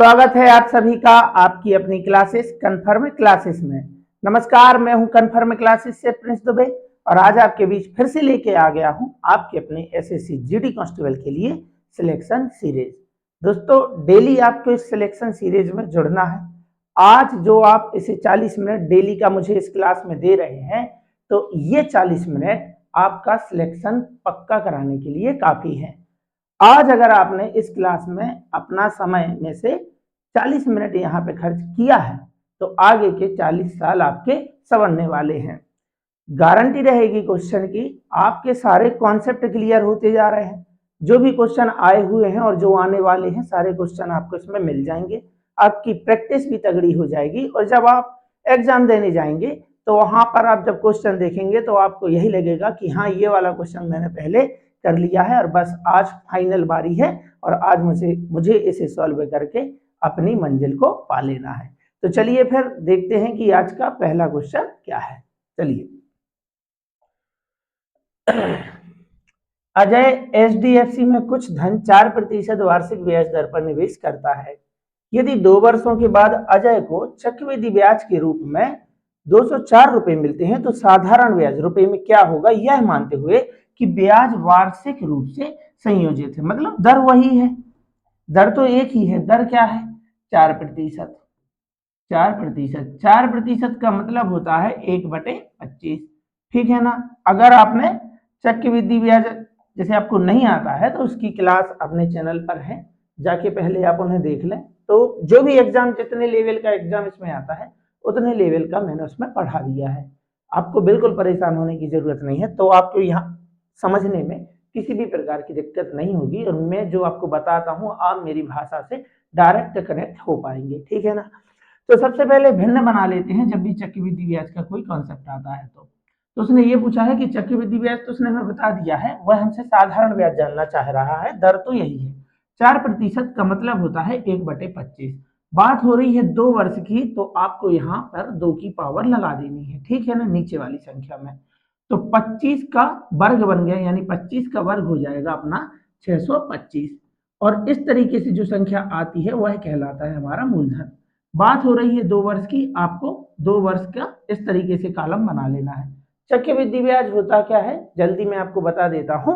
स्वागत है आप सभी का आपकी अपनी क्लासेस कन्फर्म क्लासेस में। नमस्कार, मैं हूं कन्फर्म क्लासेस से प्रिंस दुबे और आज आपके बीच फिर से लेके आ गया हूं आपके अपने एसएससी जीडी कांस्टेबल के लिए सिलेक्शन सीरीज। दोस्तों, डेली आपको इस सिलेक्शन सीरीज में जुड़ना है। आज जो आप इसे 40 मिनट डेली का मुझे इस क्लास में दे रहे हैं, तो ये 40 मिनट आपका सिलेक्शन पक्का कराने के लिए काफी है। आज अगर आपने इस क्लास में अपना समय में से 40 मिनट यहाँ पे खर्च किया है, तो आगे के 40 साल आपके संवरने वाले हैं। गारंटी रहेगी क्वेश्चन की, आपके सारे कॉन्सेप्ट क्लियर होते जा रहे हैं। जो भी क्वेश्चन आए हुए हैं और जो आने वाले हैं, सारे क्वेश्चन आपको इसमें मिल जाएंगे। आपकी प्रैक्टिस भी तगड़ी हो जाएगी और जब आप एग्जाम देने जाएंगे तो वहां पर आप जब क्वेश्चन देखेंगे तो आपको यही लगेगा कि हाँ, ये वाला क्वेश्चन मैंने पहले कर लिया है और बस आज फाइनल बारी है और आज मुझे इसे सॉल्व करके अपनी मंजिल को पा लेना है। तो चलिए फिर देखते हैं कि आज का पहला क्वेश्चन क्या है। चलिए, अजय एचडीएफसी में कुछ धन 4% वार्षिक ब्याज दर पर निवेश करता है। यदि 2 वर्षों के बाद अजय को चक्रवृद्धि ब्याज के रूप में 204 रुपए मिलते हैं तो साधारण ब्याज रुपए में क्या होगा, यह मानते हुए कि ब्याज वार्षिक रूप से संयोजित है। मतलब दर वही है, दर तो एक ही है। दर क्या है? 4%। 4% का मतलब होता है 1/25। ठीक है ना। अगर आपने चक्रवृद्धि ब्याज जैसे आपको नहीं आता है तो उसकी क्लास अपने चैनल पर है, जाके पहले आप उन्हें देख लें। तो जो भी एग्जाम, जितने लेवल का एग्जाम इसमें आता है उतने लेवल का मैंने उसमें पढ़ा दिया है। आपको बिल्कुल परेशान होने की जरूरत नहीं है। तो आपको यहाँ समझने में किसी भी प्रकार की दिक्कत नहीं होगी और मैं जो आपको बताता हूँ आप मेरी भाषा से डायरेक्ट कनेक्ट हो पाएंगे। ठीक है ना। तो सबसे पहले भिन्न बना लेते हैं। जब भी चक्रवृद्धि ब्याज का कोई कॉन्सेप्ट आता है तो उसने ये पूछा है कि चक्रवृद्धि ब्याज, तो उसने हमें बता दिया है, वह हमसे साधारण ब्याज जानना चाह रहा है। दर तो यही है। 4% का मतलब होता है 1/25। बात हो रही है 2 वर्ष की, तो आपको यहाँ पर 2 की पावर लगा देनी है। ठीक है ना, नीचे वाली संख्या में। तो 25 का वर्ग बन गया, यानी 25 का वर्ग हो जाएगा अपना 625। और इस तरीके से जो संख्या आती है वह कहलाता है हमारा मूलधन। बात हो रही है 2 वर्ष की, आपको 2 वर्ष का इस तरीके से कॉलम बना लेना है। चक्रवृद्धि ब्याज होता क्या है, जल्दी मैं आपको बता देता हूं।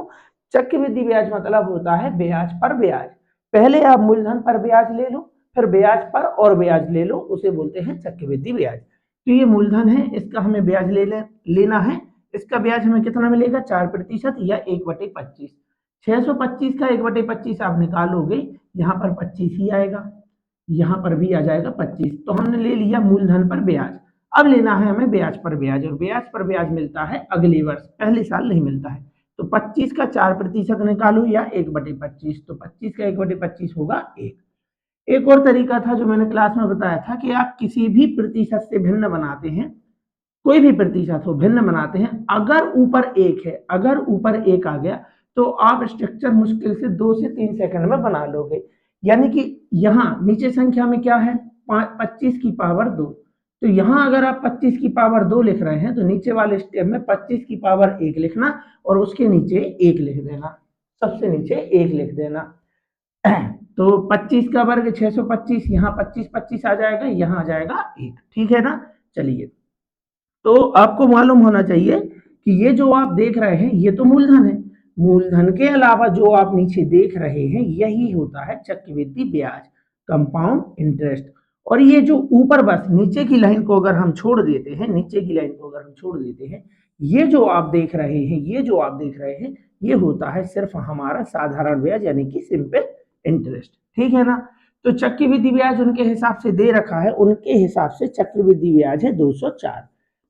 चक्रवृद्धि ब्याज मतलब होता है ब्याज पर ब्याज। पहले आप मूलधन पर ब्याज ले लो, फिर ब्याज पर और ब्याज ले लो, उसे बोलते हैं चक्रवृद्धि ब्याज। तो ये मूलधन है, इसका हमें ब्याज लेना है। इसका ब्याज हमें कितना मिलेगा? 4% या 1/25। 625 का 1/25 आप निकालोगे, यहाँ पर 25 ही आएगा, यहाँ पर भी आ जाएगा 25। तो हमने ले लिया मूलधन पर ब्याज। अब लेना है हमें ब्याज पर ब्याज, और ब्याज पर ब्याज मिलता है अगले वर्ष, पहले साल नहीं मिलता है। तो 25 का 4% निकालो या 1/25, तो 25 का 1/25 होगा 1। एक और तरीका था जो मैंने क्लास में बताया था कि आप किसी भी प्रतिशत से भिन्न बनाते हैं, कोई भी प्रतिशत हो भिन्न बनाते हैं। अगर ऊपर 1 है, अगर ऊपर 1 आ गया तो आप स्ट्रक्चर मुश्किल से 2 से 3 सेकंड में बना लोगे। यानी कि यहाँ नीचे संख्या में क्या है? 25 की पावर 2। तो यहाँ अगर आप 25 की पावर 2 लिख रहे हैं तो नीचे वाले स्टेप में 25 की पावर 1 लिखना और उसके नीचे 1 लिख देना, सबसे नीचे 1 लिख देना। तो 25 का वर्ग 625, यहाँ 25 25 आ जाएगा, यहाँ आ जाएगा 1। ठीक है ना। चलिए, तो आपको मालूम होना चाहिए कि ये जो आप देख रहे हैं ये तो मूलधन है। मूलधन के अलावा जो आप नीचे देख रहे हैं यही होता है चक्रवृद्धि ब्याज, कंपाउंड इंटरेस्ट। और ये जो ऊपर बस नीचे की लाइन को अगर हम छोड़ देते हैं, नीचे की लाइन को अगर हम छोड़ देते हैं, ये जो आप देख रहे हैं, ये जो आप देख रहे हैं, ये होता है सिर्फ हमारा साधारण ब्याज, यानी कि सिंपल इंटरेस्ट। ठीक है ना। तो चक्रवृद्धि ब्याज उनके हिसाब से दे रखा है, उनके हिसाब से चक्रवृद्धि ब्याज है 204।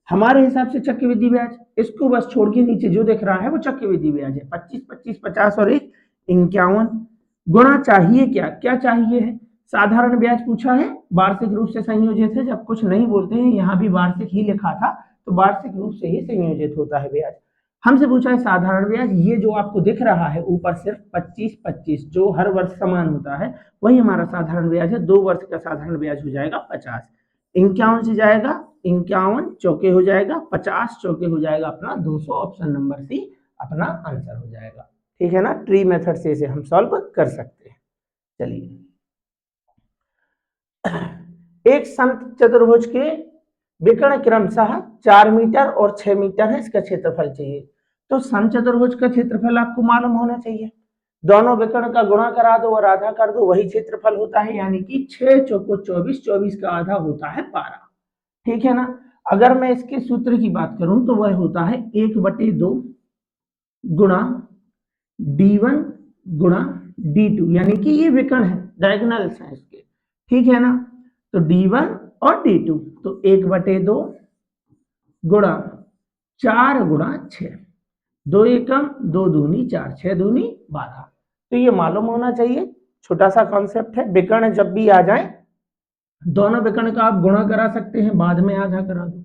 हमारे हिसाब से चक्रवृद्धि ब्याज, इसको बस छोड़ के नीचे जो दिख रहा है वो चक्रवृद्धि ब्याज है। 25 25 50 और 1 51। गुणा चाहिए क्या? क्या चाहिए है? साधारण ब्याज पूछा है, वार्षिक रूप से संयोजित है। जब कुछ नहीं बोलते हैं, यहाँ भी वार्षिक ही लिखा था, तो वार्षिक रूप से ही संयोजित होता है ब्याज। हमसे पूछा है साधारण ब्याज, ये जो आपको दिख रहा है ऊपर सिर्फ 25 25 जो हर वर्ष समान होता है, वही हमारा साधारण ब्याज है। 2 वर्ष का साधारण ब्याज हो जाएगा 50। 51 से जाएगा, 51 चौके हो जाएगा, 50 चौके हो जाएगा अपना 200। ऑप्शन नंबर सी अपना आंसर हो जाएगा। ठीक है ना। ट्री मेथड से इसे हम सॉल्व कर सकते हैं। चलिए, एक समचतुर्भुज के विकर्ण क्रमशः 4 मीटर और 6 मीटर है, इसका क्षेत्रफल चाहिए। तो समचतुर्भुज का क्षेत्रफल आपको मालूम होना चाहिए, दोनों विकर्ण का गुणा करा दो और आधा कर दो, वही क्षेत्रफल होता है, यानी कि 6 चौको 24, 24 का आधा होता है 12। ठीक है ना। अगर मैं इसके सूत्र की बात करूं तो वह होता है 1/2 गुणा d1 गुणा d2, यानी कि ये विकर्ण है, डायगोनल्स हैं इसके। ठीक है ना। तो d1 और d2, तो 1/2 गुणा 4 गुणा 6, 2 एकम 2 दूनी 4, 6 दूनी 12। तो ये मालूम होना चाहिए, छोटा सा कॉन्सेप्ट है। विकर्ण जब भी आ जाए, दोनों विकर्ण का आप गुणा करा सकते हैं, बाद में आधा करा दो,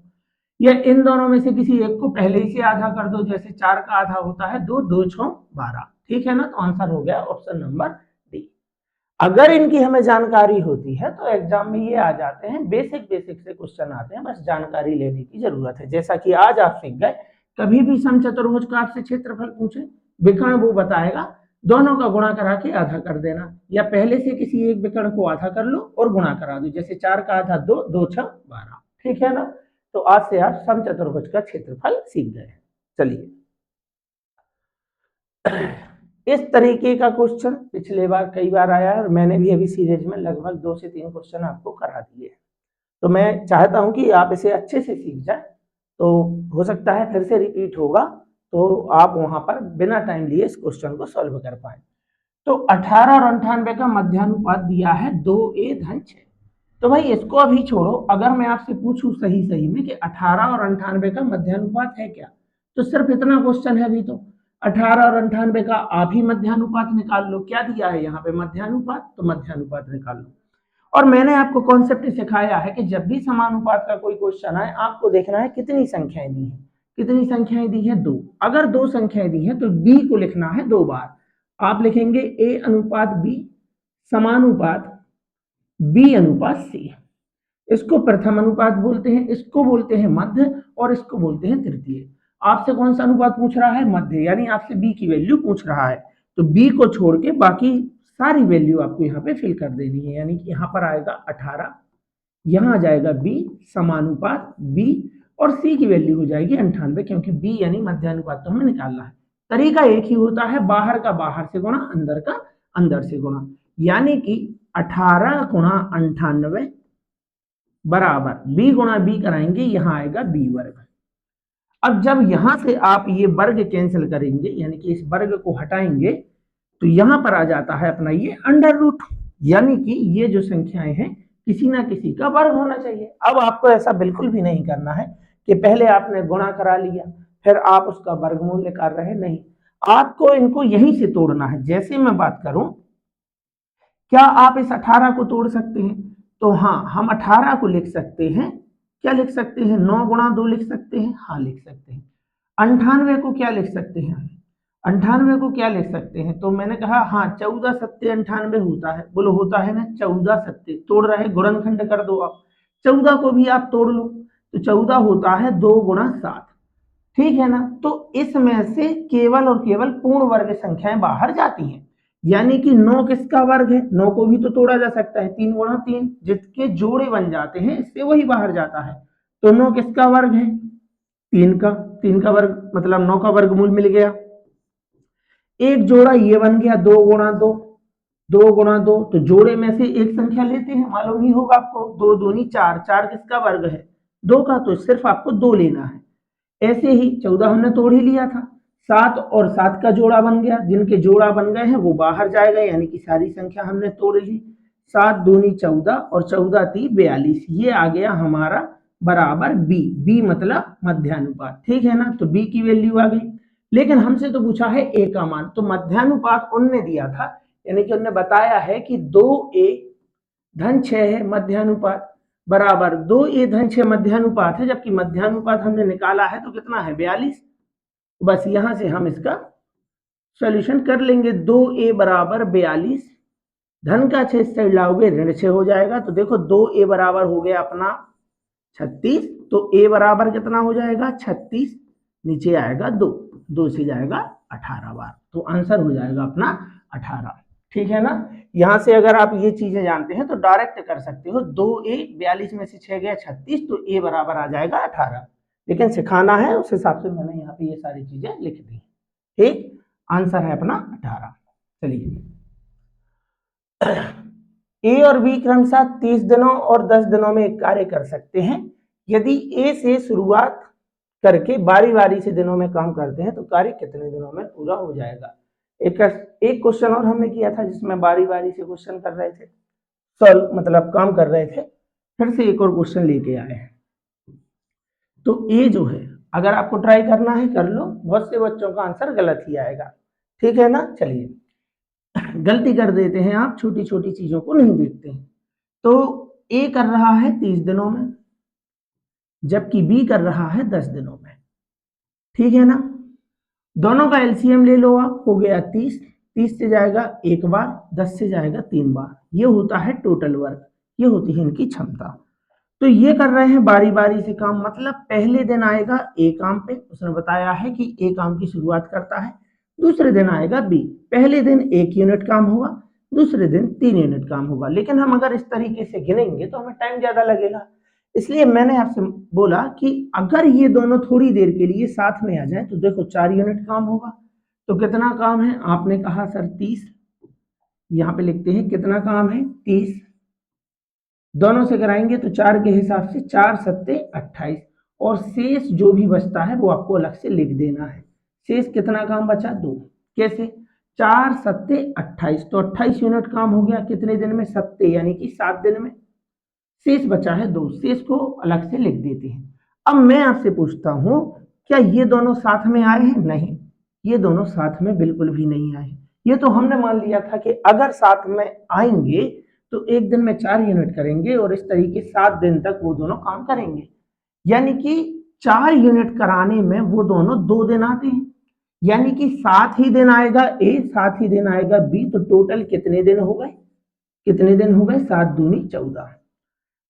या इन दोनों में से किसी एक को पहले ही से आधा कर दो, जैसे 4 का आधा होता है 2, 2 6 12। ठीक है ना। तो आंसर हो गया ऑप्शन नंबर डी। अगर इनकी हमें जानकारी होती है तो एग्जाम में ये आ जाते हैं, बेसिक बेसिक से क्वेश्चन आते हैं, बस जानकारी लेने की जरूरत है। जैसा कि आज आप सीख गए, कभी भी समचतुर्भुज का आपसे क्षेत्रफल पूछे, विकर्ण वो बताएगा, दोनों का गुणा करा के आधा कर देना, या पहले से किसी एक विकर्ण को आधा कर लो और गुणा करा दो, जैसे 4 का आधा 2, 2 6 12। ठीक है ना। तो आज से आप समचतुर्भुज का क्षेत्रफल सीख गए। चलिए, इस तरीके का क्वेश्चन पिछले बार कई बार आया है और मैंने भी अभी सीरीज में लगभग 2 से 3 क्वेश्चन आपको करा दिए। तो मैं चाहता हूं कि आप इसे अच्छे से सीख जाए, तो हो सकता है फिर से रिपीट होगा, तो आप वहां पर बिना टाइम लिए इस क्वेश्चन को सॉल्व कर पाए। तो 18 और 98 का मध्यानुपात दिया है 2a धन 6। तो भाई इसको अभी छोड़ो, अगर मैं आपसे पूछूं सही सही में कि 18 और 98 का मध्यानुपात है क्या, तो सिर्फ इतना क्वेश्चन है अभी। तो 18 और 98 का आप ही मध्यानुपात निकाल लो, क्या दिया है यहाँ पे मध्यानुपात, तो मध्यानुपात निकाल लो। और मैंने आपको कॉन्सेप्ट सिखाया है कि जब भी समानुपात का कोई क्वेश्चन आए, आपको देखना है कितनी संख्याएं दी हैं। कितनी संख्याएं दी है, 2। अगर 2 संख्याएं दी हैं तो b को लिखना है 2 बार। आप लिखेंगे a अनुपात b समानुपात b अनुपात c। इसको प्रथम अनुपात बोलते हैं, इसको बोलते हैं मध्य, और इसको बोलते हैं तृतीय। आपसे कौन सा अनुपात पूछ रहा है, मध्य, यानी आपसे b की वैल्यू पूछ रहा है, तो b को छोड़ के बाकी सारी वैल्यू आपको यहाँ पे फिल कर देनी है। यानी कि यहाँ पर आएगा 18, यहाँ आ जाएगा b समानुपात b, और c की वैल्यू हो जाएगी 98, क्योंकि b यानी मध्यानुपात तो हमें निकालना है। तरीका एक ही होता है, बाहर का बाहर से गुणा, अंदर का अंदर से गुणा, यानी कि 18 गुणा 98 बराबर b गुणा b कराएंगे, यहाँ आएगा b वर्ग। अब जब यहां से आप ये वर्ग कैंसिल करेंगे, यानी कि इस वर्ग को हटाएंगे, तो यहां पर आ जाता है अपना ये अंडर रूट, यानी कि ये जो संख्याएं हैं किसी ना किसी का वर्ग होना चाहिए। अब आपको ऐसा बिल्कुल भी नहीं करना है कि पहले आपने गुणा करा लिया फिर आप उसका वर्गमूल निकाल रहे, नहीं, आपको इनको यहीं से तोड़ना है। जैसे मैं बात करूं, क्या आप इस 18 को तोड़ सकते हैं, तो हाँ, हम 18 को लिख सकते हैं, क्या लिख सकते हैं, 9 गुणा 2 लिख सकते हैं, हाँ लिख सकते हैं। 98 को क्या लिख सकते हैं, 98 को क्या लिख सकते हैं, तो मैंने कहा हाँ 14 सत्ते 98 होता है, बोलो होता है ना, 14 सत्ते, तोड़ रहे गुणनखंड कर दो आप, 14 को भी आप तोड़ लो, तो 14 होता है 2 गुणा 7। ठीक है ना। तो इसमें से केवल और केवल पूर्ण वर्ग संख्याएं बाहर जाती हैं, यानी कि 9 किसका वर्ग है, 9 को भी तो तोड़ा जा सकता है, 3 गुणा 3, जिसके जोड़े बन जाते हैं इससे वही बाहर जाता है। तो 9 किसका वर्ग है, 3 का, 3 का वर्ग मतलब 9 का वर्गमूल मिल गया। एक जोड़ा ये बन गया 2 गुणा 2, 2 गुणा 2, तो जोड़े में से एक संख्या लेते हैं, मालूम ही होगा आपको, 2 दूनी 4, 4 किसका वर्ग है, 2 का, तो सिर्फ आपको 2 लेना है। ऐसे ही 14 हमने तोड़ ही लिया था, 7 और 7 का जोड़ा बन गया, जिनके जोड़ा बन गए हैं वो बाहर जाएगा, यानी कि सारी संख्या हमने तोड़ ली। 7 दूनी 14 और 14 × 3 42, ये आ गया हमारा बराबर b, b मतलब मध्यानुपात। ठीक है ना। तो b की वैल्यू आ गई, लेकिन हमसे तो पूछा है a का मान, तो मध्यानुपात उनने दिया था, यानी कि उन्होंने बताया है कि 2a धन 6 है मध्यानुपात, बराबर 2a धन 6 मध्यानुपात है, जबकि मध्यानुपात हमने निकाला है तो कितना है 42। बस यहां से हम इसका सॉल्यूशन कर लेंगे, 2a बराबर 42, धन का 6 साइड लाओगे ऋण 6 हो जाएगा, तो देखो 2a बराबर हो गया अपना 36, तो a बराबर कितना हो जाएगा 36, नीचे आएगा 2, 2 से जाएगा 18 बार, तो आंसर हो जाएगा अपना 18। ठीक है ना। यहां से अगर आप ये चीजें जानते हैं तो डायरेक्ट कर सकते हो। 2a 42 में से 6 गया 36, तो a बराबर आ जाएगा 18। लेकिन सिखाना है उस हिसाब से मैंने यहाँ पे ये सारी चीजें लिख दी। ठीक, आंसर है अपना 18। चलिए, ए और बी क्रमशः 30 दिनों और 10 दिनों में एक कार्य कर सकते हैं। यदि ए से शुरुआत करके बारी बारी से दिनों में काम करते हैं तो कार्य कितने दिनों में पूरा हो जाएगा। एक एक क्वेश्चन और हमने किया था जिसमें बारी बारी से क्वेश्चन कर रहे थे, सॉल्व मतलब काम कर रहे थे। फिर से एक और क्वेश्चन लेके आए हैं। तो ए जो है, अगर आपको ट्राई करना है कर लो, बहुत से बच्चों का आंसर गलत ही आएगा। ठीक है ना। चलिए, गलती कर देते हैं आप, छोटी छोटी चीजों को नहीं देखते हैं। तो ए कर रहा है 30 दिनों में, जबकि बी कर रहा है 10 दिनों में। ठीक है ना। दोनों का एलसीएम ले लो आप, हो गया 30। 30 से जाएगा एक बार, 10 से जाएगा 3 बार। ये होता है टोटल वर्क, ये होती है इनकी क्षमता। तो ये कर रहे हैं बारी बारी से काम, मतलब पहले दिन आएगा ए काम पे, उसने बताया है कि ए काम की शुरुआत करता है। दूसरे दिन आएगा बी, पहले दिन 1 यूनिट काम होगा, दूसरे दिन 3 यूनिट काम होगा। लेकिन हम अगर इस तरीके से गिनेंगे तो हमें टाइम ज्यादा लगेगा। इसलिए मैंने आपसे बोला कि अगर ये दोनों थोड़ी देर के लिए साथ में आ जाए तो देखो 4 यूनिट काम होगा। तो कितना काम है, आपने कहा सर 30, यहाँ पे लिखते हैं कितना काम है 30। दोनों से कराएंगे तो 4 के हिसाब से 4 सत्ते 28, और शेष जो भी बचता है वो आपको अलग से लिख देना है। शेष कितना काम बचा, 2। कैसे, 4 सत्ते 28, तो 28 यूनिट काम हो गया कितने दिन में, सत्ते यानी कि 7 दिन में। शेष बचा है 2, शेष को अलग से लिख देते हैं। अब मैं आपसे पूछता हूं, क्या ये दोनों साथ में आए हैं, नहीं, ये दोनों साथ में बिल्कुल भी नहीं आए। ये तो हमने मान लिया था कि अगर साथ में आएंगे तो एक दिन में 4 यूनिट करेंगे और इस तरीके 7 दिन तक वो दोनों काम करेंगे। यानी कि 4 यूनिट कराने में वो दोनों 2 दिन आते हैं, यानी कि 7 ही दिन आएगा ए, 7 ही दिन आएगा बी। तो टोटल कितने दिन हो गए, कितने दिन हो गए, 7 दूनी 14।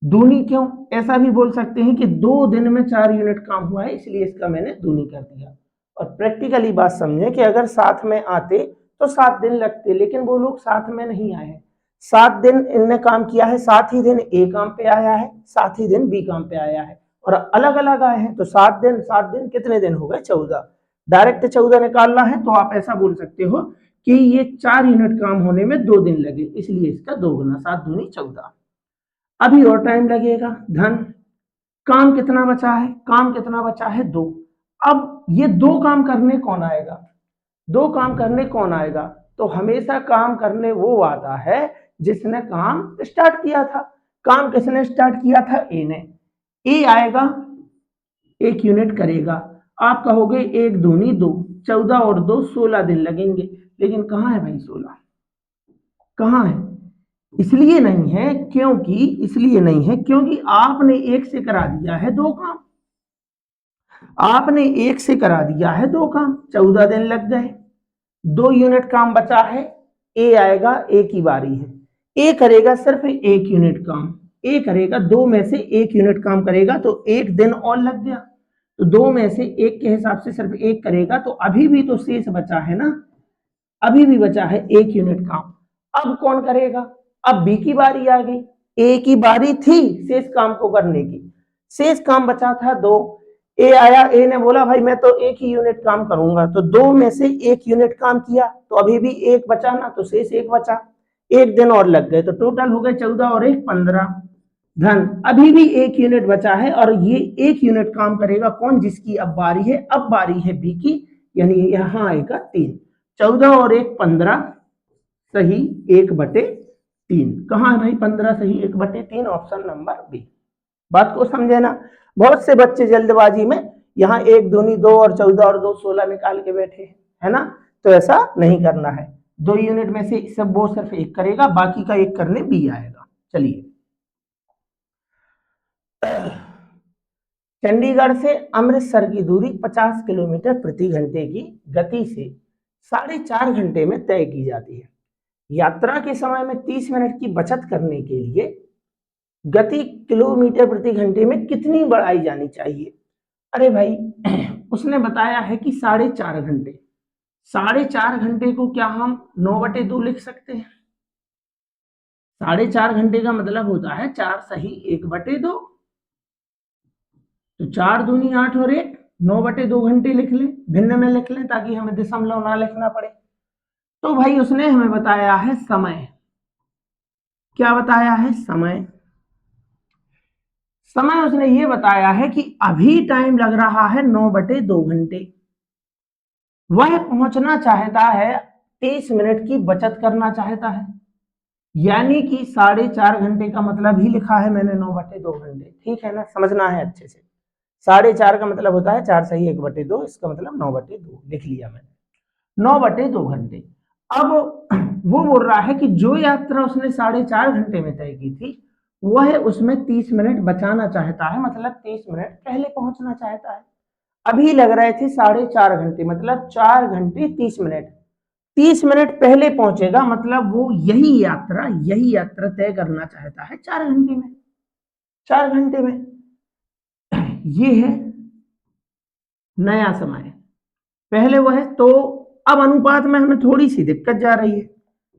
दूनी क्यों, ऐसा भी बोल सकते हैं कि 2 दिन में 4 यूनिट काम हुआ है, इसलिए इसका मैंने दूनी कर दिया। और प्रैक्टिकली बात समझे कि अगर साथ में आते तो 7 दिन लगते, लेकिन वो लोग साथ में नहीं आए हैं। 7 दिन इनने काम किया है, 7 ही दिन ए काम पे आया है, 7 ही दिन बी काम पे आया है, और अलग अलग आए हैं। तो 7 दिन 7 दिन कितने दिन हो गए, 14। डायरेक्ट 14 निकालना है तो आप ऐसा बोल सकते हो कि ये 4 यूनिट काम होने में 2 दिन लगे, इसलिए इसका 2 गुना, 7 दूनी 14। अभी और टाइम लगेगा। धन, काम कितना बचा है, काम कितना बचा है, 2। अब ये 2 काम करने कौन आएगा, 2 काम करने कौन आएगा, तो हमेशा काम करने वो आता है जिसने काम स्टार्ट किया था। काम किसने स्टार्ट किया था, ए ने। ए आएगा, 1 यूनिट करेगा। आप कहोगे 1 दूनी 2, 14 और 2 16 दिन लगेंगे, लेकिन कहाँ है भाई 16, कहाँ है। इसलिए नहीं है क्योंकि, इसलिए नहीं है क्योंकि आपने एक से करा दिया है 2 काम, आपने एक से करा दिया है 2 काम, 14 दिन लग गए। 2 यूनिट काम बचा है, ए आएगा, ए की बारी है, ए करेगा सिर्फ 1 यूनिट काम। ए करेगा 2 में से 1 यूनिट काम करेगा, तो 1 दिन और लग गया। तो 2 में से 1 के हिसाब से सिर्फ 1 करेगा, तो अभी भी तो शेष बचा है ना, अभी भी बचा है 1 यूनिट काम। अब कौन करेगा, अब बी की बारी आ गई। ए की बारी थी शेष काम को करने की, शेष काम बचा था 2। ए आया, ए ने बोला भाई मैं तो 1 ही यूनिट काम करूंगा, तो 2 में से 1 यूनिट काम किया, तो अभी भी 1 बचा ना, तो शेष 1 बचा। 1 दिन और लग गए, तो टोटल हो गए 14 और 1 15। धन, अभी भी 1 यूनिट बचा है, और ये 1 यूनिट काम करेगा कौन, जिसकी अब बारी है, अब बारी है बी की, यानी यहां आएगा 3। 14 और 1 15 सही 1/3। कहाँ है भाई 15 सही 1/3, ऑप्शन नंबर बी। बात को समझे ना। बहुत से बच्चे जल्दबाजी में यहाँ 1 दूनी 2 और 14 और 2 16 निकाल के बैठे हैं, है ना। तो ऐसा नहीं करना है। 2 यूनिट में से सब वो सिर्फ 1 करेगा, बाकी का 1 करने बी आएगा। चलिए, चंडीगढ़ से अमृतसर की दूरी 50 किलोमीटर प्रति घंटे की गति से 4.5 घंटे में तय की जाती है। यात्रा के समय में 30 मिनट की बचत करने के लिए गति किलोमीटर प्रति घंटे में कितनी बढ़ाई जानी चाहिए। अरे भाई उसने बताया है कि 4.5 घंटे, 4.5 घंटे को क्या हम 9/2 लिख सकते हैं? 4.5 घंटे का मतलब होता है 4 सही 1/2। तो 4 दूनी 8 और 1 9/2 घंटे लिख लें, भिन्न में लिख लें ताकि हमें दशमलव ना लिखना पड़े। तो भाई उसने हमें बताया है समय। क्या बताया है? समय। समय उसने ये बताया है कि अभी टाइम लग रहा है 9/2 घंटे। वह पहुंचना चाहता है 30 मिनट की बचत करना चाहता है, यानी कि 4.5 घंटे का मतलब ही लिखा है मैंने 9/2 घंटे। ठीक है ना, समझना है अच्छे से। 4.5 का मतलब होता है 4 सही 1/2, इसका मतलब 9/2 लिख लिया मैंने, 9/2 घंटे। अब वो बोल रहा है कि जो यात्रा उसने 4.5 घंटे में तय की थी वह उसमें 30 मिनट बचाना चाहता है, मतलब 30 मिनट पहले पहुंचना चाहता है। अभी लग रहे थे 4.5 घंटे, मतलब 4 घंटे 30 मिनट, 30 मिनट पहले पहुंचेगा, मतलब वो यही यात्रा तय करना चाहता है 4 घंटे में। 4 घंटे में ये है नया समय, पहले वो है। तो अब अनुपात में हमें थोड़ी सी दिक्कत जा रही है।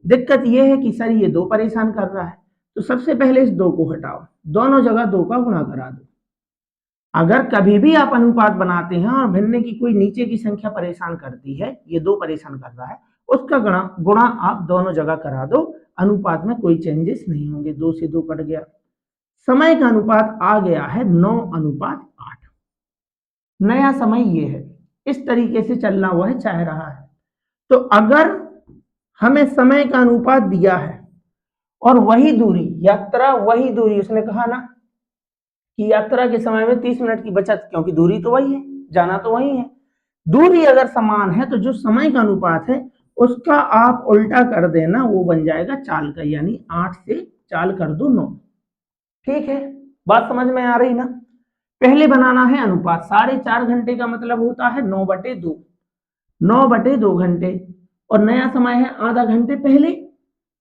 दिक्कत ये है कि सर ये 2 परेशान कर रहा है, तो सबसे पहले इस 2 को हटाओ, दोनों जगह 2 का गुणा करा दो। अगर कभी भी आप अनुपात बनाते हैं और भिन्न की कोई नीचे की संख्या परेशान करती है, ये 2 परेशान कर रहा है, उसका गुणा आप दोनों जगह करा दो, अनुपात में कोई चेंजेस नहीं होंगे। 2 से 2 कट गया, समय का अनुपात आ गया है 9:8। नया समय ये है, इस तरीके से चलना हुआ है चाह रहा है। तो अगर हमें समय का अनुपात दिया है और वही दूरी यात्रा, वही दूरी उसने कहा ना कि यात्रा के समय में 30 मिनट की बचत, क्योंकि दूरी तो वही है, जाना तो वही है। दूरी अगर समान है तो जो समय का अनुपात है उसका आप उल्टा कर देना, वो बन जाएगा चाल का, यानी 8 से चाल कर दो 9। ठीक है, बात समझ में आ रही ना? पहले बनाना है अनुपात, 4.5 घंटे का मतलब होता है 9/2, 9/2 घंटे, और नया समय है आधा घंटे पहले।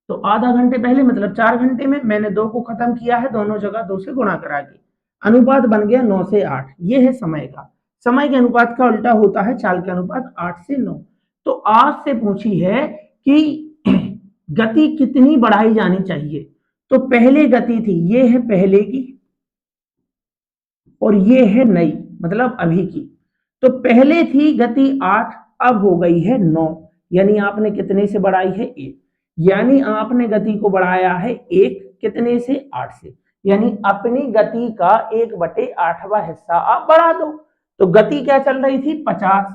तो आधा घंटे पहले मतलब 4 घंटे में मैंने 2 को खत्म किया है, दोनों जगह 2 से गुणा करा के अनुपात बन गया 9 से 8। ये है समय का। समय के अनुपात का उल्टा होता है चाल का अनुपात, 8 से 9। तो आज से पूछी है कि गति कितनी बढ़ाई जानी चाहिए। तो पहले गति थी, ये है पहले की, और ये है नई, मतलब अभी की। तो पहले थी गति 8, अब हो गई है 9, यानी आपने कितने से बढ़ाई है? 1, यानी आपने गति को बढ़ाया है 1, कितने से? 8 से, यानी अपनी गति का 1/8वां हिस्सा आप बढ़ा दो। तो गति क्या चल रही थी? 50,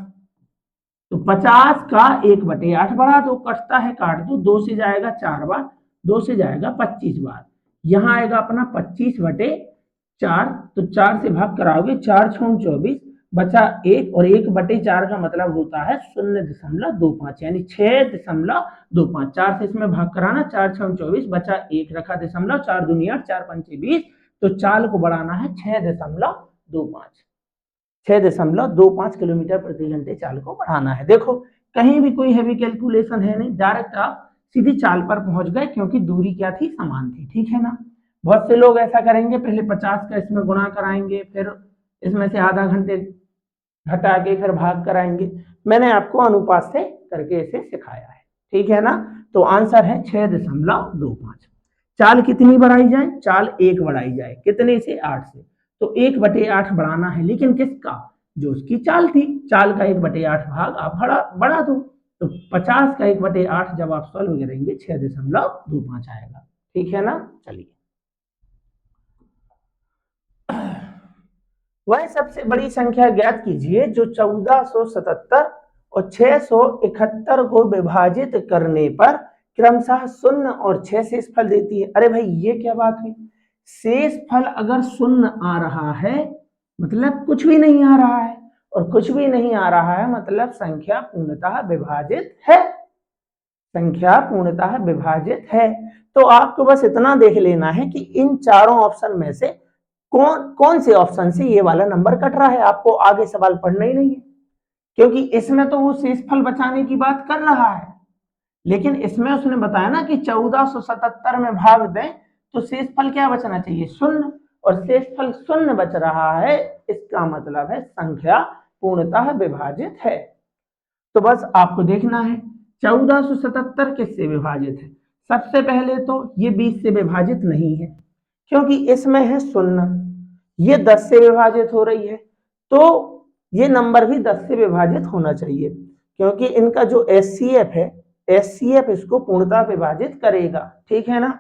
तो 50 का 1/8 बढ़ा दो, कटता है काट दो, 2 से जाएगा 4 बार, 2 से जाएगा 25 बार, यहाँ आएगा अपना 25/4। तो 4 से भाग कराओगे, 4 छूं 24, बचा 1, और 1/4 का मतलब होता है 0.25, यानी 6.25। 4 से इसमें भाग कराना, 4 छूं 24, बचा 1, रखा दशमलव, 4 दूनी 8, 4 पंचे 20। तो चाल को बढ़ाना है 6.25, 6.25 किलोमीटर प्रति घंटे चाल को बढ़ाना है। देखो कहीं भी कोई हैवी कैलकुलेशन है नहीं, डायरेक्ट आप सीधी चाल पर पहुंच गए, क्योंकि दूरी क्या थी? समान थी। ठीक है ना? बहुत से लोग ऐसा करेंगे, पहले 50 का इसमें गुणा कराएंगे, फिर इसमें से आधा घंटे घटा के फिर भाग कराएंगे। मैंने आपको अनुपात से करके इसे सिखाया है। ठीक है ना? तो आंसर है 6.25। चाल कितनी बढ़ाई जाए? चाल 1 बढ़ाई जाए, कितने से? 8 से। तो 1/8 बढ़ाना है, लेकिन किसका? जो उसकी चाल थी, चाल का 1/8 भाग आप बढ़ा दो। तो 50 का 1/8 जब आप सॉल्व करेंगे 6.25 आएगा। ठीक है ना? चलिए, वह सबसे बड़ी संख्या ज्ञात कीजिए जो 1477 और 671 को विभाजित करने पर क्रमशः 0 और 6 शेष फल देती है। अरे भाई ये क्या बात हुई? शेष फल अगर 0 आ रहा है मतलब कुछ भी नहीं आ रहा है, और कुछ भी नहीं आ रहा है मतलब संख्या पूर्णतः विभाजित है। संख्या पूर्णतः विभाजित है। तो आपको बस इतना देख लेना है कि इन चारों ऑप्शन में से कौन कौन से ऑप्शन से ये वाला नंबर कट रहा है। आपको आगे सवाल पढ़ना ही नहीं है, क्योंकि इसमें तो वो शेषफल बचाने की बात कर रहा है, लेकिन इसमें उसने बताया ना कि 1477 में भाग दें तो शेषफल क्या बचना चाहिए? 0, और शेषफल 0 बच रहा है, इसका मतलब है संख्या पूर्णतः विभाजित है। तो बस आपको देखना है 1477 किससे विभाजित है। सबसे पहले तो ये 20 से विभाजित नहीं है, क्योंकि इसमें है 0, ये 10 से विभाजित हो रही है, तो ये नंबर भी 10 से विभाजित होना चाहिए, क्योंकि इनका जो एचसीएफ है, एचसीएफ इसको पूर्णतः विभाजित करेगा, ठीक है ना।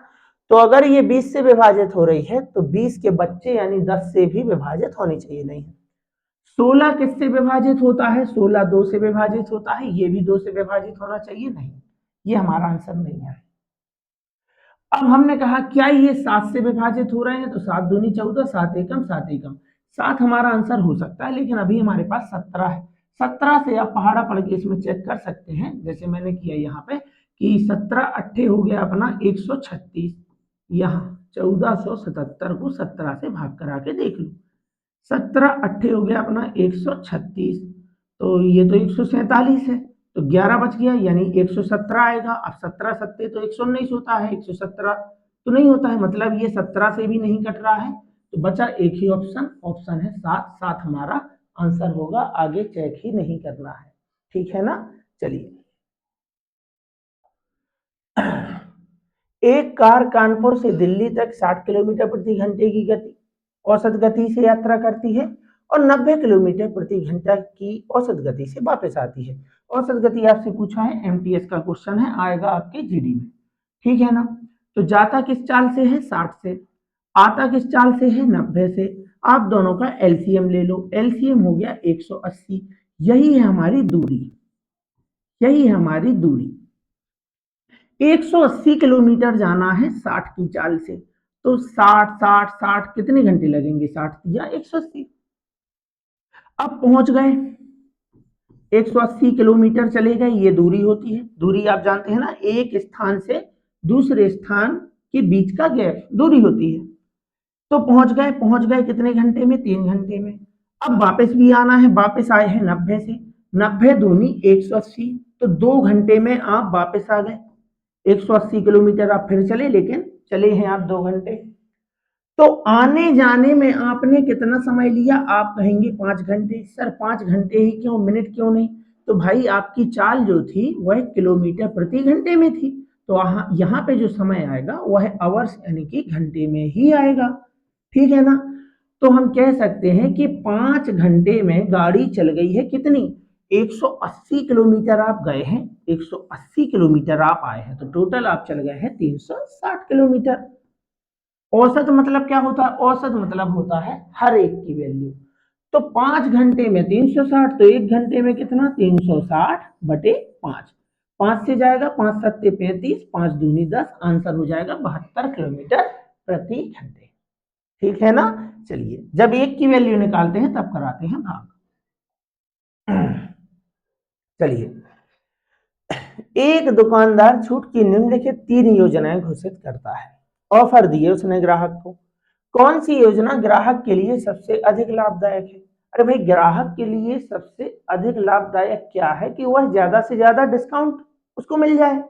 तो अगर ये 20 से विभाजित हो रही है तो 20 के बच्चे यानी 10 से भी विभाजित होनी चाहिए, नहीं। 16 किससे विभाजित होता है, 16 2 से विभाजित होता है, ये भी 2 से विभाजित होना चाहिए, नहीं, ये हमारा आंसर नहीं है। अब हमने कहा क्या ये 7 से विभाजित हो रहे हैं, तो 7 दूनी 14, 7 एकम 7 एकम 7 हमारा आंसर हो सकता है, लेकिन अभी हमारे पास 17 है। 17 से आप पहाड़ा पढ़ के इसमें चेक कर सकते हैं, जैसे मैंने किया यहाँ पे कि 17 अट्ठे हो गया अपना 136, यहाँ 1477 को 17 से भाग करा के देख लो, 17 अट्ठे हो गया अपना 136, तो ये तो 147 है, तो 11 बच गया यानी 117 आएगा। अब 17 सत्ते तो 119 होता है, 117 तो नहीं होता है, मतलब ये 17 से भी नहीं कट रहा है, तो बचा एक ही ऑप्शन, ऑप्शन है 7, 7 हमारा आंसर होगा, आगे चेक ही नहीं करना है, ठीक है ना। चलिए, एक कार कानपुर से दिल्ली तक 60 किलोमीटर प्रति घंटे की गति औसत गति से यात्रा करती है और 90 किलोमीटर प्रति घंटा की औसत गति से वापस आती है। औसत गति आपसे पूछा है, एमटीएस का क्वेश्चन है, आएगा आपके जीडी में, ठीक है ना। तो जाता किस चाल से है, 60 से, आता किस चाल से है, 90 से। आप दोनों का एलसीएम ले लो, एलसीएम हो गया 180, यही है हमारी दूरी, यही है हमारी दूरी। 180 किलोमीटर जाना है 60 की चाल से, तो 60 60 60 कितने घंटे लगेंगे, 60 या 180। अब पहुंच गए, 180 किलोमीटर चले गए, ये दूरी होती है, दूरी आप जानते हैं ना, एक स्थान से दूसरे स्थान के बीच का गैप दूरी होती है। तो पहुंच गए कितने घंटे में, 3 घंटे में। अब वापस भी आना है, वापस आए हैं 90 से, 90 दूनी 180, तो 2 घंटे में आप वापस आ गए। 180 किलोमीटर आप फिर चले, लेकिन चले हैं आप 2 घंटे। तो आने जाने में आपने कितना समय लिया, आप कहेंगे 5 घंटे। सर 5 घंटे ही क्यों, मिनट क्यों नहीं, तो भाई आपकी चाल जो थी वह किलोमीटर प्रति घंटे में थी, तो यहाँ पे जो समय आएगा वह आवर्स यानी कि घंटे में ही आएगा, ठीक है ना। तो हम कह सकते हैं कि 5 घंटे में गाड़ी चल गई है कितनी, 180 किलोमीटर आप गए हैं, 180 किलोमीटर आप आए हैं, तो टोटल आप चल गए हैं 360 किलोमीटर। औसत मतलब क्या होता है, औसत मतलब होता है हर एक की वैल्यू। तो 5 घंटे में 360, तो 1 घंटे में कितना, 360 बटे 5, 5 से जाएगा 5 सत्ते 35, 5 दूनी 10, आंसर हो जाएगा 72 किलोमीटर प्रति घंटे, ठीक है ना। चलिए, जब एक की वैल्यू निकालते हैं तब कराते हैं भाग। चलिए, एक दुकानदार छूट की निम्नलिखित 3 योजनाएं घोषित करता है, ऑफर दिए उसने ग्राहक को, कौन सी योजना ग्राहक के लिए सबसे अधिक लाभदायक है। अरे भाई, ग्राहक के लिए सबसे अधिक लाभदायक क्या है कि वह ज्यादा से ज्यादा डिस्काउंट उसको मिल जाए।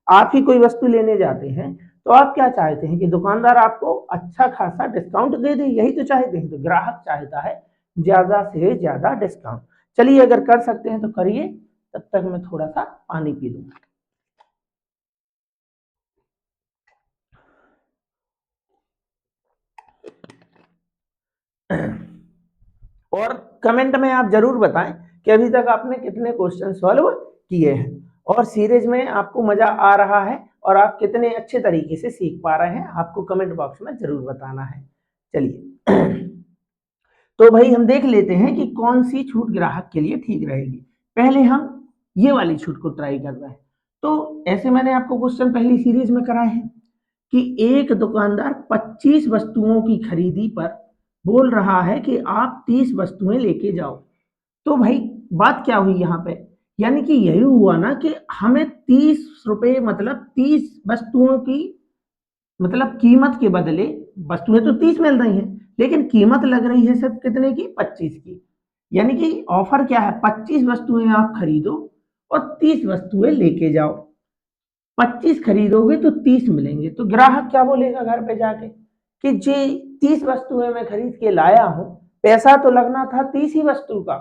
आप ही कोई वस्तु लेने जाते हैं तो आप क्या चाहते हैं कि दुकानदार आपको अच्छा खासा डिस्काउंट दे दे, यही तो चाहते हैं। तो ग्राहक चाहता है ज्यादा से ज्यादा डिस्काउंट। चलिए, अगर कर सकते हैं तो करिए, तब तक मैं थोड़ा सा पानी पी लूंगा। और कमेंट में आप जरूर बताएं कि अभी तक आपने कितने क्वेश्चन सॉल्व किए हैं और सीरीज में आपको मजा आ रहा है और आप कितने अच्छे तरीके से सीख पा रहे हैं, आपको कमेंट बॉक्स में जरूर बताना है। चलिए, तो भाई हम देख लेते हैं कि कौन सी छूट ग्राहक के लिए ठीक रहेगी। पहले हम ये वाली छूट को ट्राई कर रहे हैं। तो ऐसे मैंने आपको क्वेश्चन पहली सीरीज में कराए हैं कि एक दुकानदार 25 वस्तुओं की खरीदी पर बोल रहा है कि आप 30 वस्तुएं लेके जाओ। तो भाई बात क्या हुई यहाँ पे, यानी कि यही हुआ ना कि हमें 30 रुपए मतलब 30 वस्तुओं की मतलब कीमत के बदले वस्तुएं तो 30 मिल रही हैं, लेकिन कीमत लग रही है सिर्फ कितने की, 25 की। यानी कि ऑफर क्या है, 25 वस्तुएं आप खरीदो और 30 वस्तुएं लेके जाओ। 25 खरीदोगे तो 30 मिलेंगे, तो ग्राहक क्या बोलेगा घर पे जाके कि जी 30 वस्तुएं मैं खरीद के लाया हूं, पैसा तो लगना था 30 ही वस्तु का,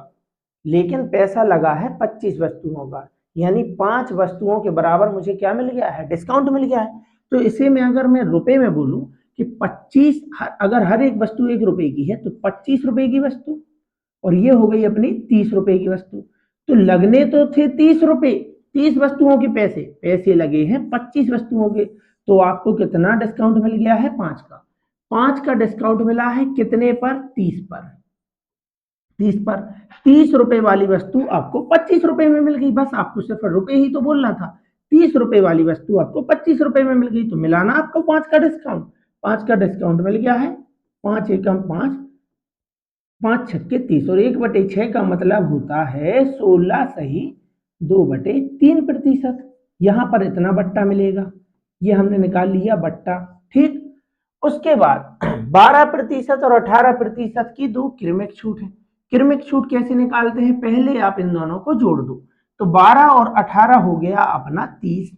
लेकिन पैसा लगा है 25 वस्तुओं का, यानी 5 वस्तुओं के बराबर मुझे क्या मिल गया है, डिस्काउंट मिल गया है। तो इसे में अगर मैं रुपए में बोलूं कि 25, अगर हर एक वस्तु 1 रुपए की है तो 25 रुपए की वस्तु, और ये हो गई अपनी 30 रुपए की वस्तु। तो लगने तो थे 30 रुपए, 30 वस्तुओं के पैसे, पैसे लगे हैं 25 वस्तुओं के। तो आपको कितना डिस्काउंट मिल गया है, 5 का। 5 का डिस्काउंट मिला है कितने पर, 30 पर। 30 पर 30 रुपए वाली वस्तु आपको 25 रुपए में मिल गई, बस आपको सिर्फ रुपए ही तो बोलना था। 30 रुपए वाली वस्तु आपको 25 रुपए में मिल गई, तो मिलाना आपको 5 का डिस्काउंट। 5 का डिस्काउंट मिल गया है, 5 एकम 5, 5 छक्के 30, और 1/6 का मतलब होता है 16 सही 2/3%। यहां पर इतना बट्टा मिलेगा, ये हमने निकाल लिया बट्टा, ठीक। उसके बाद 12% और 18% की दो क्रमिक छूट है। क्रमिक छूट कैसे निकालते हैं, पहले आप इन दोनों को जोड़ दो, तो 12 और 18 हो गया अपना 30,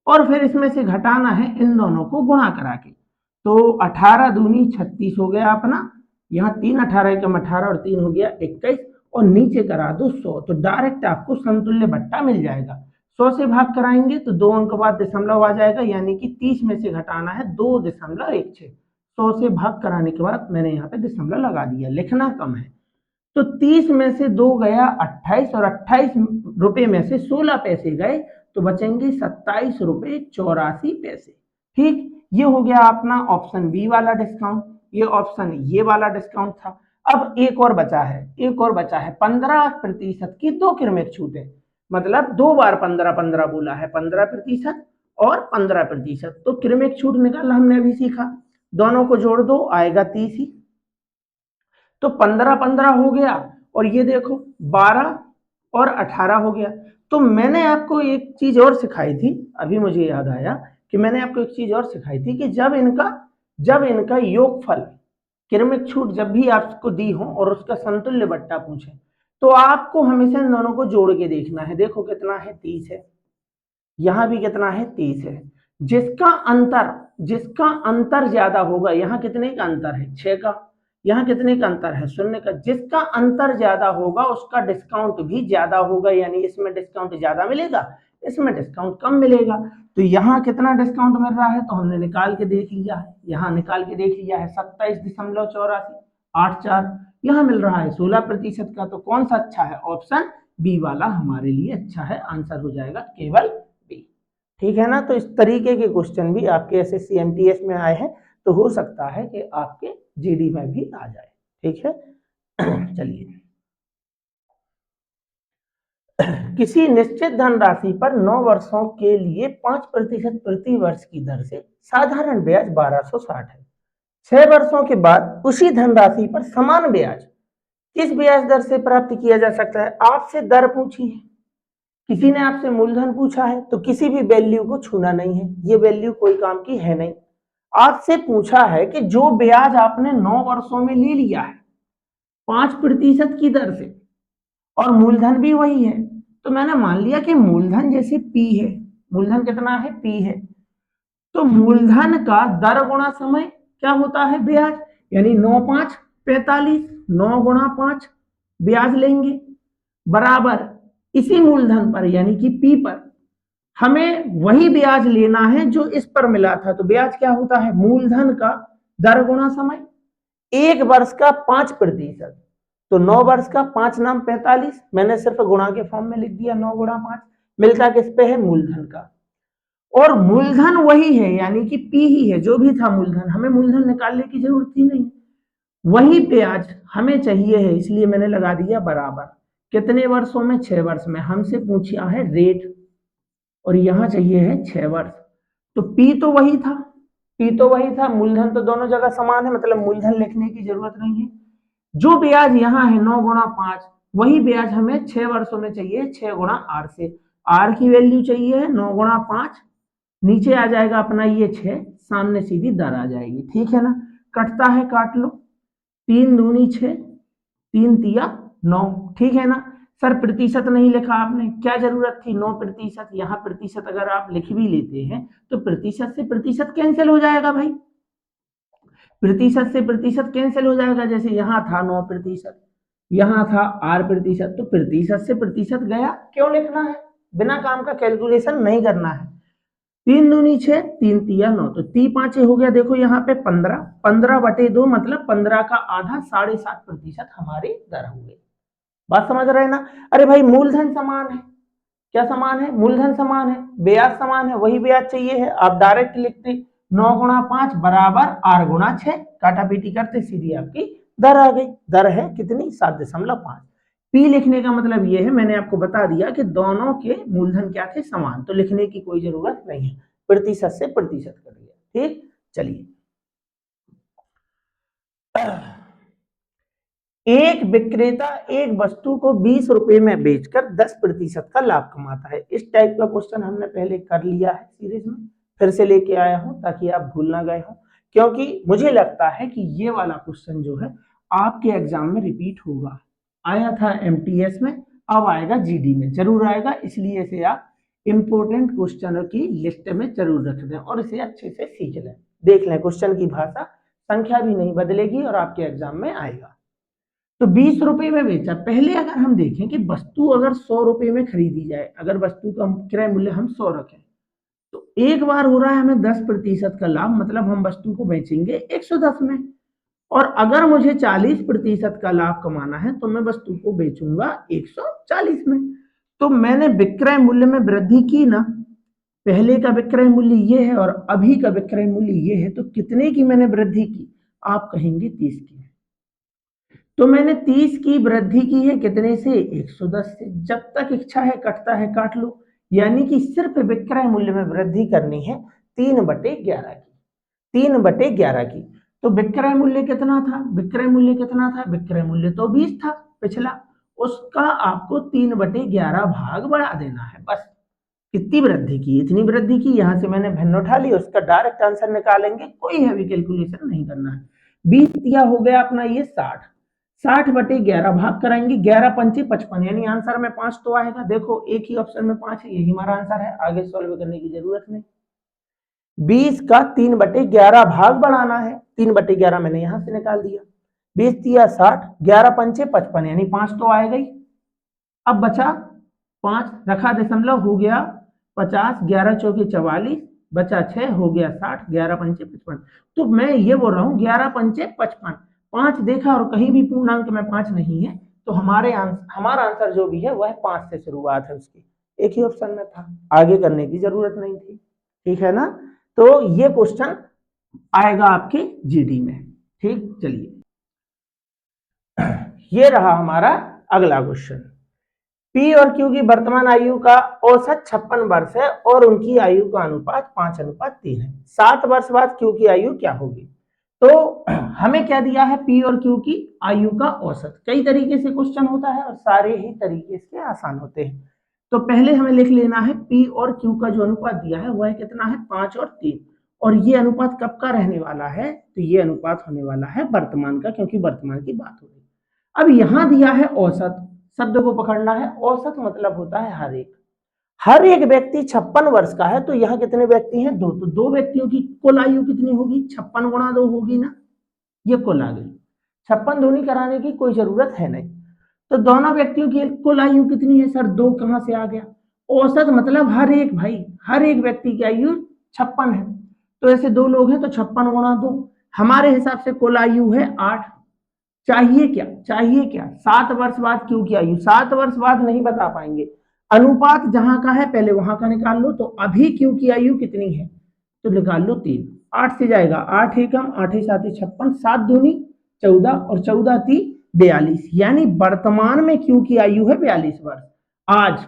और फिर इसमें से घटाना है इन दोनों को गुणा करा के, तो 18 दूनी 36 हो गया अपना, यहाँ 3 18 एकम 18 और 3 हो गया 21, और नीचे करा दो 100, तो डायरेक्ट आपको समतुल्य बट्टा मिल जाएगा। 100 से भाग कराएंगे तो 2 अंक बाद दशमलव आ जाएगा, यानी कि 30 में से घटाना है 2.16। 100 से भाग कराने के बाद मैंने यहाँ पे दशमलव लगा दिया, लिखना कम है। तो 30 में से 2 गया 28, और 28 रुपए में से 16 पैसे गए, तो बचेंगे 27 रुपए 84 पैसे, ठीक। ये हो गया अपना ऑप्शन बी वाला डिस्काउंट, ये ऑप्शन ये वाला डिस्काउंट था। अब एक और बचा है, 15% की दो क्रमिक छूटें, मतलब 2 बार 15-15 बोला है, 15% और 15%, तो क्रमिक छूट निकालना हमने अभी सीखा, दोनों को जोड़ दो आएगा 30 ही, तो 15-15 हो गया, और ये देखो 12 और 18 हो गया। तो मैंने आपको एक चीज और सिखाई थी, अभी मुझे याद आया कि मैंने आपको एक चीज और सिखाई थी कि जब इनका योगफल, क्रमिक छूट जब भी आपको दी हो और उसका समतुल्य बट्टा पूछे, तो आपको हमेशा इन दोनों को जोड़ के देखना है। देखो कितना है, 30 है, यहां भी कितना है, 30 है। जिसका अंतर ज्यादा होगा, यहाँ कितने का अंतर है, 6 का, यहाँ कितने का अंतर है, 0 का, जिसका अंतर ज्यादा होगा उसका डिस्काउंट भी ज्यादा होगा, यानी इसमें डिस्काउंट ज्यादा मिलेगा, इसमें डिस्काउंट कम मिलेगा। तो यहाँ कितना डिस्काउंट मिल रहा है, तो हमने निकाल के देख लिया है, यहाँ निकाल के देख लिया है 27.8484, यहाँ मिल रहा है 16% का। तो कौन सा अच्छा है, ऑप्शन बी वाला हमारे लिए अच्छा है, आंसर हो जाएगा केवल बी, ठीक है ना। तो इस तरीके के क्वेश्चन भी आपके एसएससी एमटीएस में आए हैं, तो हो सकता है कि आपके जीडी में भी आ जाए, ठीक है। चलिए, किसी निश्चित धनराशि पर 9 वर्षों के लिए 5% प्रति वर्ष की दर से साधारण ब्याज 1260 है। 6 वर्षों के बाद उसी धनराशि पर समान ब्याज किस ब्याज दर से प्राप्त किया जा सकता है। आपसे दर पूछी है, किसी ने आपसे मूलधन पूछा है, तो किसी भी वैल्यू को छूना नहीं है, ये वैल्यू कोई काम की है नहीं। आपसे पूछा है कि जो ब्याज आपने 9 वर्षों में ले लिया है 5% की दर से, और मूलधन भी वही है, तो मैंने मान लिया कि मूलधन जैसे P है, मूलधन कितना है, P है, तो मूलधन का दर गुणा समय क्या होता है, ब्याज, यानी 9 5 45, 9 गुणा 5 ब्याज लेंगे, बराबर इसी मूलधन पर यानी कि P पर हमें वही ब्याज लेना है जो इस पर मिला था। तो ब्याज क्या होता है, मूलधन का दर गुणा समय, 1 वर्ष का 5%, तो 9 वर्ष का 5 नाम 45, मैंने सिर्फ गुणा के फॉर्म में लिख दिया, 9 गुणा 5 मिलता किस पे है, मूलधन का, और मूलधन वही है यानी कि P ही है, जो भी था मूलधन, हमें मूलधन निकालने की जरूरत ही नहीं, वही ब्याज हमें चाहिए है, इसलिए मैंने लगा दिया बराबर, कितने वर्षों में, 6 वर्ष में, हमसे पूछा है रेट, और यहां चाहिए है 6 वर्ष, तो P तो वही था, P तो वही था, मूलधन तो दोनों जगह समान है, मतलब मूलधन लिखने की जरूरत नहीं है। जो ब्याज यहाँ है 9 गुणा 5, वही ब्याज हमें 6 वर्षों में चाहिए 6 गुणा आर से, आर की वैल्यू चाहिए है 9 गुणा 5, नीचे आ जाएगा अपना ये 6, सामने सीधी दर आ जाएगी, ठीक है ना। कटता है काट लो, 3 दूनी 6, 3 तिया 9, ठीक है ना। सर प्रतिशत नहीं लिखा आपने, क्या जरूरत थी, 9%, यहाँ प्रतिशत अगर आप लिख भी लेते हैं तो प्रतिशत से प्रतिशत कैंसिल हो जाएगा भाई, प्रतिशत से प्रतिशत कैंसिल हो जाएगा, जैसे यहाँ था 9%, यहाँ था r प्रतिशत, तो प्रतिशत से प्रतिशत गया, क्यों लिखना है, बिना काम का कैलकुलेशन नहीं करना है। 3 दूनी 6, 3 तिया 9, तो 3 5 हो गया, देखो यहाँ पे 15, 15/2 मतलब 15 का आधा 7.5% हमारी दर हुए। बात समझ रहे हैं ना। अरे भाई मूलधन समान है, क्या समान है, मूलधन समान है, ब्याज समान है, वही ब्याज चाहिए है, आप डायरेक्ट लिखते 9 गुणा 5 बराबर r गुणा 6, काटा पीटी करते सीधी आपकी दर आ गई। दर है कितनी, 7.5। पी लिखने का मतलब ये है, मैंने आपको बता दिया कि दोनों के मूलधन क्या थे, समान, तो लिखने की कोई जरूरत नहीं है, प्रतिशत से प्रतिशत कर दिया। ठीक, चलिए। एक विक्रेता एक वस्तु को 20 रुपए में बेचकर 10% का लाभ कमाता है। इस टाइप का क्वेश्चन हमने पहले कर लिया है सीरीज में, फिर से लेके आया हूं ताकि आप भूल ना गए हो, क्योंकि मुझे लगता है कि ये वाला क्वेश्चन जो है आपके एग्जाम में रिपीट होगा। आया था एमटीएस में, अब आएगा जीडी में, जरूर आएगा, इसलिए इसे आप इंपोर्टेंट क्वेश्चनों की लिस्ट में जरूर रख दें और इसे अच्छे से सीख लें। देख लें क्वेश्चन की भाषा, संख्या भी नहीं बदलेगी और आपके एग्जाम में आएगा। तो 20 रुपए में बेचा। पहले अगर हम देखें कि वस्तु अगर 100 रुपए में खरीदी जाए, अगर वस्तु का क्रय मूल्य हम 100 रखें, तो एक बार हो रहा है हमें 10% का लाभ, मतलब हम वस्तु को बेचेंगे 110 में, और अगर मुझे 40% का लाभ कमाना है तो मैं वस्तु को बेचूंगा 140 में। तो मैंने विक्रय मूल्य में वृद्धि की ना, पहले का विक्रय मूल्य ये है और अभी का विक्रय मूल्य ये है, तो कितने की मैंने वृद्धि की, आप कहेंगे 30 की। तो मैंने 30 की वृद्धि की है, कितने से, 110 से। जब तक इच्छा है कटता है काट लो, यानी कि सिर्फ विक्रय मूल्य में वृद्धि करनी है 3/11 की, 3/11 की। तो विक्रय मूल्य कितना था, विक्रय मूल्य कितना था, विक्रय मूल्य तो 20 था पिछला, उसका आपको 3/11 भाग बढ़ा देना है, बस। कितनी वृद्धि की, इतनी वृद्धि की, यहां से मैंने भिन्न उठा ली, उसका डायरेक्ट आंसर निकालेंगे, कोई हैवी कैलकुलेशन नहीं करना है। 20 दिया हो गया अपना ये 60, 60/11 भाग कराएंगे, 11 पंचे 55, यानी आंसर में 5 तो आएगा। देखो एक ही ऑप्शन में 5 है, यही हमारा आंसर है, आगे सॉल्व करने की जरूरत नहीं। 20 का 3/11 भाग बढ़ाना है, 3/11 मैंने यहां से निकाल दिया, 20 दिया 60, 11 पंचे 55, यानी 5 तो आएगा ही। अब बचा 5, रखा दशमलव, हो गया 50, 11 चौके 44, बचा 6, हो गया 60, 11 पंचे 55। तो मैं ये बोल रहा हूँ 11 पंचे 55, 5 देखा और कहीं भी पूर्णांक में 5 नहीं है, तो हमारा आंसर जो भी है वह 5 से शुरुआत है उसकी, एक ही ऑप्शन में था, आगे करने की जरूरत नहीं थी। ठीक है ना, तो ये क्वेश्चन आएगा आपके जीडी में। ठीक, चलिए ये रहा हमारा अगला क्वेश्चन। पी और क्यू की वर्तमान आयु का औसत 56 वर्ष है और उनकी आयु का अनुपात 5:3 है। 7 वर्ष बाद क्यू की आयु क्या होगी। तो हमें क्या दिया है, पी और क्यू की आयु का औसत। कई तरीके से क्वेश्चन होता है और सारे ही तरीके इसके आसान होते हैं। तो पहले हमें लिख लेना है पी और क्यू का जो अनुपात दिया है वह कितना है, 5 और 3, और ये अनुपात कब का रहने वाला है, तो ये अनुपात होने वाला है वर्तमान का, क्योंकि वर्तमान की बात हो रही है। अब यहां दिया है औसत, शब्द को पकड़ना है, औसत मतलब होता है हर एक व्यक्ति 56 वर्ष का है, तो यहाँ कितने व्यक्ति हैं, 2, तो 2 व्यक्तियों की कुल आयु कितनी होगी, 56 गुणा 2 होगी ना, ये कुल आ गई। 56 दूनी कराने की कोई जरूरत है नहीं, तो दोनों व्यक्तियों की कुल आयु कितनी है सर, 2 कहां से आ गया, औसत मतलब हर एक, भाई हर एक व्यक्ति की आयु 56 है, तो ऐसे 2 लोग हैं तो 56 गुणा 2, हमारे हिसाब से कुल आयु है 8। चाहिए क्या, चाहिए क्या, 7 वर्ष बाद क्यू की आयु, 7 वर्ष बाद नहीं बता पाएंगे, अनुपात जहां का है पहले वहां का निकाल लो, तो अभी क्यू की आयु कितनी है, तो निकाल लो 3, 8 से जाएगा 8 एकम 8 7 56, 7 दूनी 14 और 14 ती 42, यानी वर्तमान में क्यू की आयु है 42 वर्ष। आज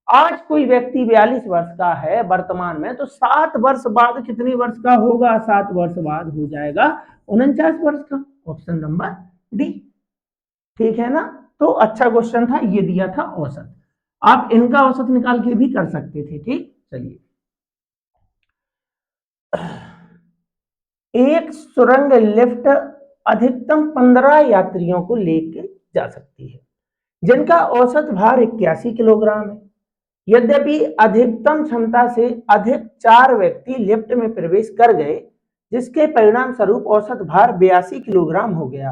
आज कोई व्यक्ति 42 वर्ष का है वर्तमान में, तो 7 वर्ष बाद कितने वर्ष का होगा, 7 वर्ष बाद हो जाएगा 49 वर्ष का, ऑप्शन नंबर डी। ठीक है ना, तो अच्छा क्वेश्चन था, ये दिया था औसत, आप इनका औसत निकाल के भी कर सकते थे। ठीक, चलिए। एक सुरंग लिफ्ट अधिकतम 15 यात्रियों को लेकर जा सकती है, जिनका औसत भार 81 किलोग्राम है। यद्यपि अधिकतम क्षमता से अधिक 4 व्यक्ति लिफ्ट में प्रवेश कर गए, जिसके परिणाम स्वरूप औसत भार 82 किलोग्राम हो गया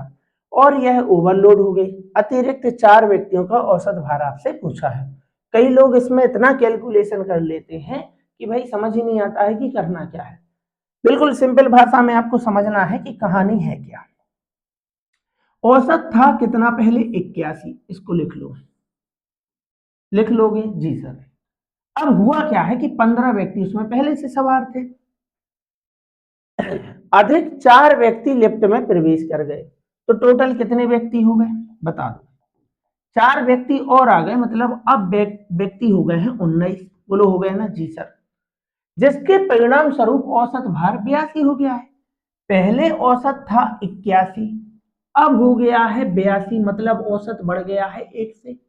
और यह ओवरलोड हो गई। अतिरिक्त 4 व्यक्तियों का औसत भार आपसे पूछा है। कई लोग इसमें इतना कैलकुलेशन कर लेते हैं कि भाई समझ ही नहीं आता है कि करना क्या है। बिल्कुल सिंपल भाषा में आपको समझना है कि कहानी है क्या। औसत था कितना पहले 81, इसको लिख लो, लिख लोगे जी सर। अब हुआ क्या है कि 15 व्यक्ति उसमें पहले से सवार थे, अधिक 4 व्यक्ति लिफ्ट में प्रवेश कर गए, तो टोटल कितने व्यक्ति हो गए बता दो। 4 व्यक्ति और आ गए, मतलब अब व्यक्ति हो गए हैं 19। बोलो हो गए ना जी सर। जिसके परिणाम स्वरूप औसत भार 82 हो गया है। पहले औसत था 81, अब हो गया है 82, मतलब औसत बढ़ गया है 1 से।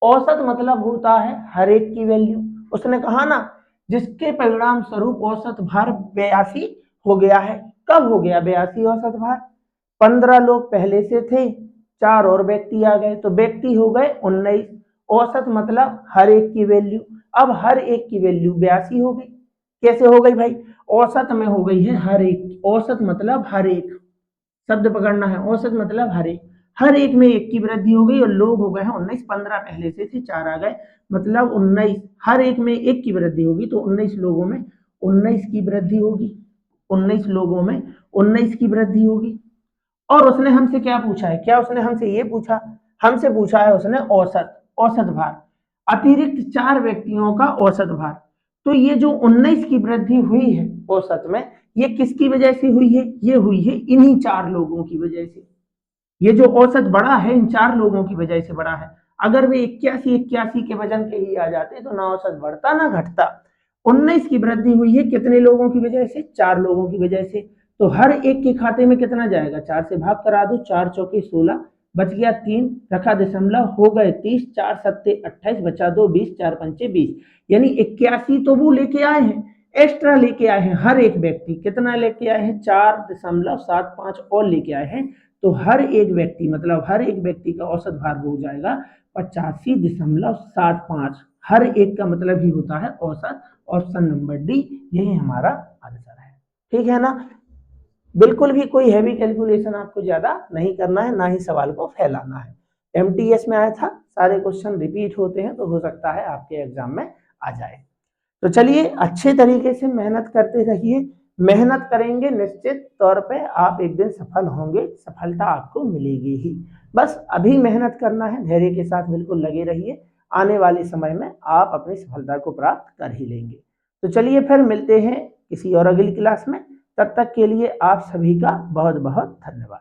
औसत मतलब होता है हर एक की वैल्यू। उसने कहा ना जिसके परिणाम स्वरूप औसत भार 82 हो गया है। कब हो गया 82 औसत भार? 15 लोग पहले से थे, 4 और व्यक्ति आ गए, तो व्यक्ति हो गए 19। औसत मतलब हर एक की वैल्यू। अब हर एक की वैल्यू 82 हो गई। कैसे हो गई भाई? औसत में हो गई है हर एक। औसत मतलब हर एक, शब्द पकड़ना है, औसत मतलब हर एक में 1 की वृद्धि हो गई और लोग हो गए हैं 19। 15 पहले से थे, 4 आ गए, मतलब 19। हर एक में 1 की वृद्धि होगी, तो 19 लोगों में 19 की वृद्धि होगी। 19 लोगों में 19 की वृद्धि होगी। और उसने हमसे क्या पूछा है? क्या उसने हमसे ये पूछा? हमसे पूछा है उसने औसत, औसत भार, अतिरिक्त 4 व्यक्तियों का औसत भार। तो ये जो 19 की वृद्धि हुई है औसत में, ये किसकी वजह से हुई है? ये हुई है इन्हीं 4 लोगों की वजह से। ये जो औसत बढ़ा है इन 4 लोगों की वजह से बढ़ा है। अगर वे 81 के वजन के ही आ जाते तो ना औसत बढ़ता ना घटता। 19 की वृद्धि हुई है कितने लोगों की वजह से? 4 लोगों की वजह से। तो हर एक के खाते में कितना जाएगा? 4 से भाग करा दो, 4 चौके 16, बच गया 3, रखा दशमलव, हो गए 30, 4 सत्ते 28, बचा 2, 20, 4 पंचे 20। यानी 81 तो वो लेके आए हैं, एक्स्ट्रा लेके आए हैं। हर एक व्यक्ति कितना लेके आए हैं? 4.75 और लेके आए हैं। तो हर एक व्यक्ति, मतलब हर एक व्यक्ति का औसत भार हो जाएगा 85.75। हर एक का मतलब ही होता है औसत। ऑप्शन नंबर डी यही हमारा आंसर है। ठीक है ना? बिल्कुल भी कोई हैवी कैलकुलेशन आपको ज्यादा नहीं करना है, ना ही सवाल को फैलाना है। एमटीएस में आया था, सारे क्वेश्चन रिपीट होते हैं, तो हो सकता है आपके एग्जाम में आ जाए। तो चलिए अच्छे तरीके से मेहनत करते रहिए। मेहनत करेंगे निश्चित तौर पे आप एक दिन सफल होंगे, सफलता आपको मिलेगी ही। बस अभी मेहनत करना है, धैर्य के साथ बिल्कुल लगे रहिए। आने वाले समय में आप अपनी सफलता को प्राप्त कर ही लेंगे। तो चलिए फिर मिलते हैं किसी और अगली क्लास में। तब तक के लिए आप सभी का बहुत बहुत धन्यवाद।